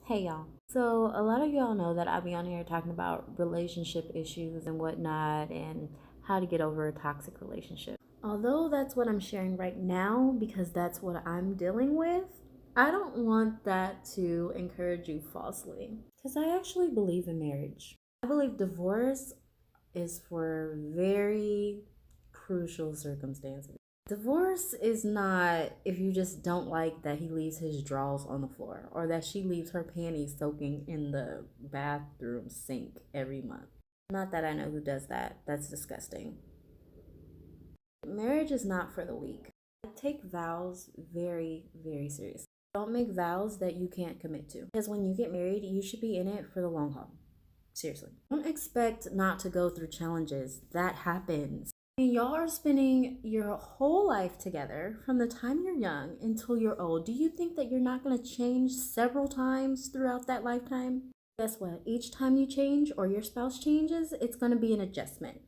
Hey y'all. So, a lot of y'all know that I be on here talking about relationship issues and whatnot and how to get over a toxic relationship. Although that's what I'm sharing right now because that's what I'm dealing with, I don't want that to encourage you falsely because I actually believe in marriage. I believe divorce is for very crucial circumstances. Divorce is not if you just don't like that he leaves his drawers on the floor or that she leaves her panties soaking in the bathroom sink every month. Not that I know who does that. That's disgusting. Marriage is not for the weak. I take vows very, very seriously. Don't make vows that you can't commit to. Because when you get married, you should be in it for the long haul. Seriously. Don't expect not to go through challenges. That happens. And y'all are spending your whole life together from the time you're young until you're old. Do you think that you're not going to change several times throughout that lifetime? Guess what? Each time you change or your spouse changes, it's going to be an adjustment.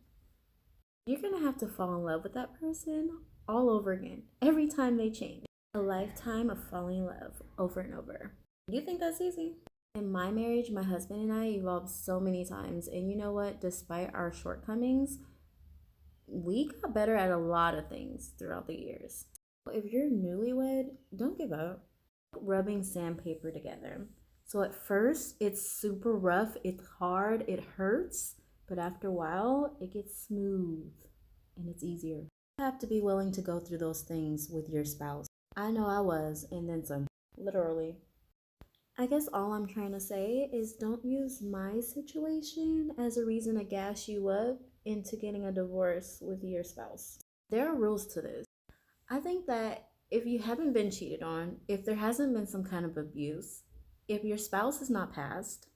You're going to have to fall in love with that person all over again every time they change. A lifetime of falling in love over and over. You think that's easy? In my marriage, my husband and I evolved so many times. And you know what? Despite our shortcomings, we got better at a lot of things throughout the years. If you're newlywed, don't give up. Rubbing sandpaper together. So at first, it's super rough, it's hard, it hurts, but after a while, it gets smooth and it's easier. You have to be willing to go through those things with your spouse. I know I was, and then some, literally. I guess all I'm trying to say is don't use my situation as a reason to gas you up into getting a divorce with your spouse. There are rules to this. I think that if you haven't been cheated on, if there hasn't been some kind of abuse, if your spouse is not passed,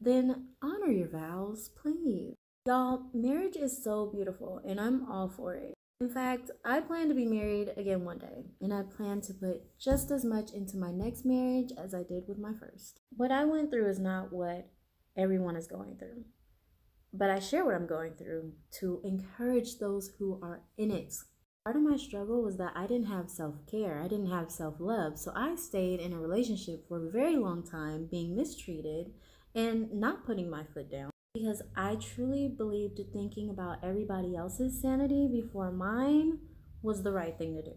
then honor your vows, please. Y'all, marriage is so beautiful and I'm all for it. In fact, I plan to be married again one day, and I plan to put just as much into my next marriage as I did with my first. What I went through is not what everyone is going through, but I share what I'm going through to encourage those who are in it. Part of my struggle was that I didn't have self-care, I didn't have self-love, so I stayed in a relationship for a very long time being mistreated and not putting my foot down because I truly believed thinking about everybody else's sanity before mine was the right thing to do.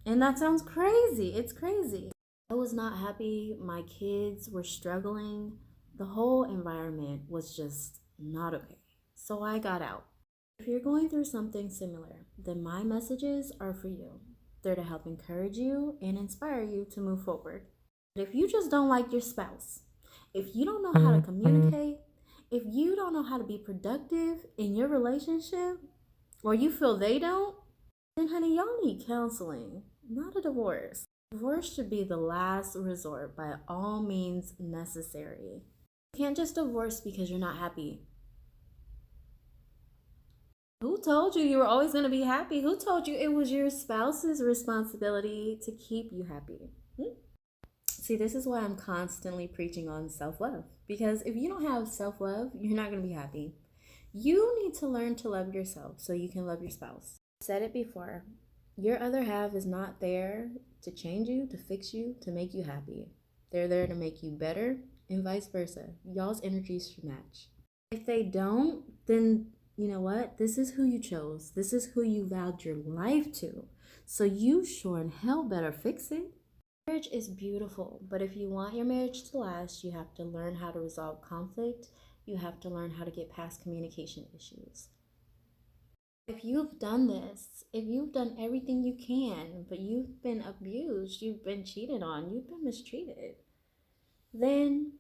And that sounds crazy. It's crazy. I was not happy. My kids were struggling. The whole environment was just not okay. So I got out. If you're going through something similar, then my messages are for you. They're to help encourage you and inspire you to move forward. But if you just don't like your spouse, if you don't know how to communicate, if you don't know how to be productive in your relationship, or you feel they don't, then honey, y'all need counseling, not a divorce. Divorce should be the last resort by all means necessary. You can't just divorce because you're not happy. Who told you were always going to be happy? Who told you it was your spouse's responsibility to keep you happy? See, this is why I'm constantly preaching on self-love. Because if you don't have self-love, you're not going to be happy. You need to learn to love yourself so you can love your spouse. I said it before. Your other half is not there to change you, to fix you, to make you happy. They're there to make you better and vice versa. Y'all's energies should match. If they don't, then you know what? This is who you chose. This is who you vowed your life to. So you sure in hell better fix it. Marriage is beautiful, but if you want your marriage to last, you have to learn how to resolve conflict. You have to learn how to get past communication issues. If you've done this, if you've done everything you can, but you've been abused, you've been cheated on, you've been mistreated, then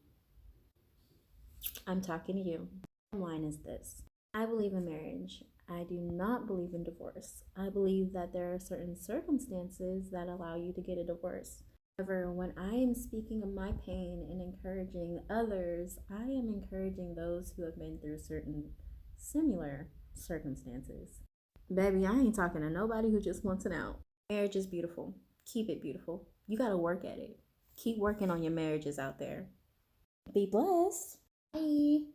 I'm talking to you. The bottom line is this. I believe in marriage. I do not believe in divorce. I believe that there are certain circumstances that allow you to get a divorce. However, when I am speaking of my pain and encouraging others, I am encouraging those who have been through certain similar circumstances. Baby, I ain't talking to nobody who just wants it out. Marriage is beautiful. Keep it beautiful. You gotta work at it. Keep working on your marriages out there. Be blessed. Bye.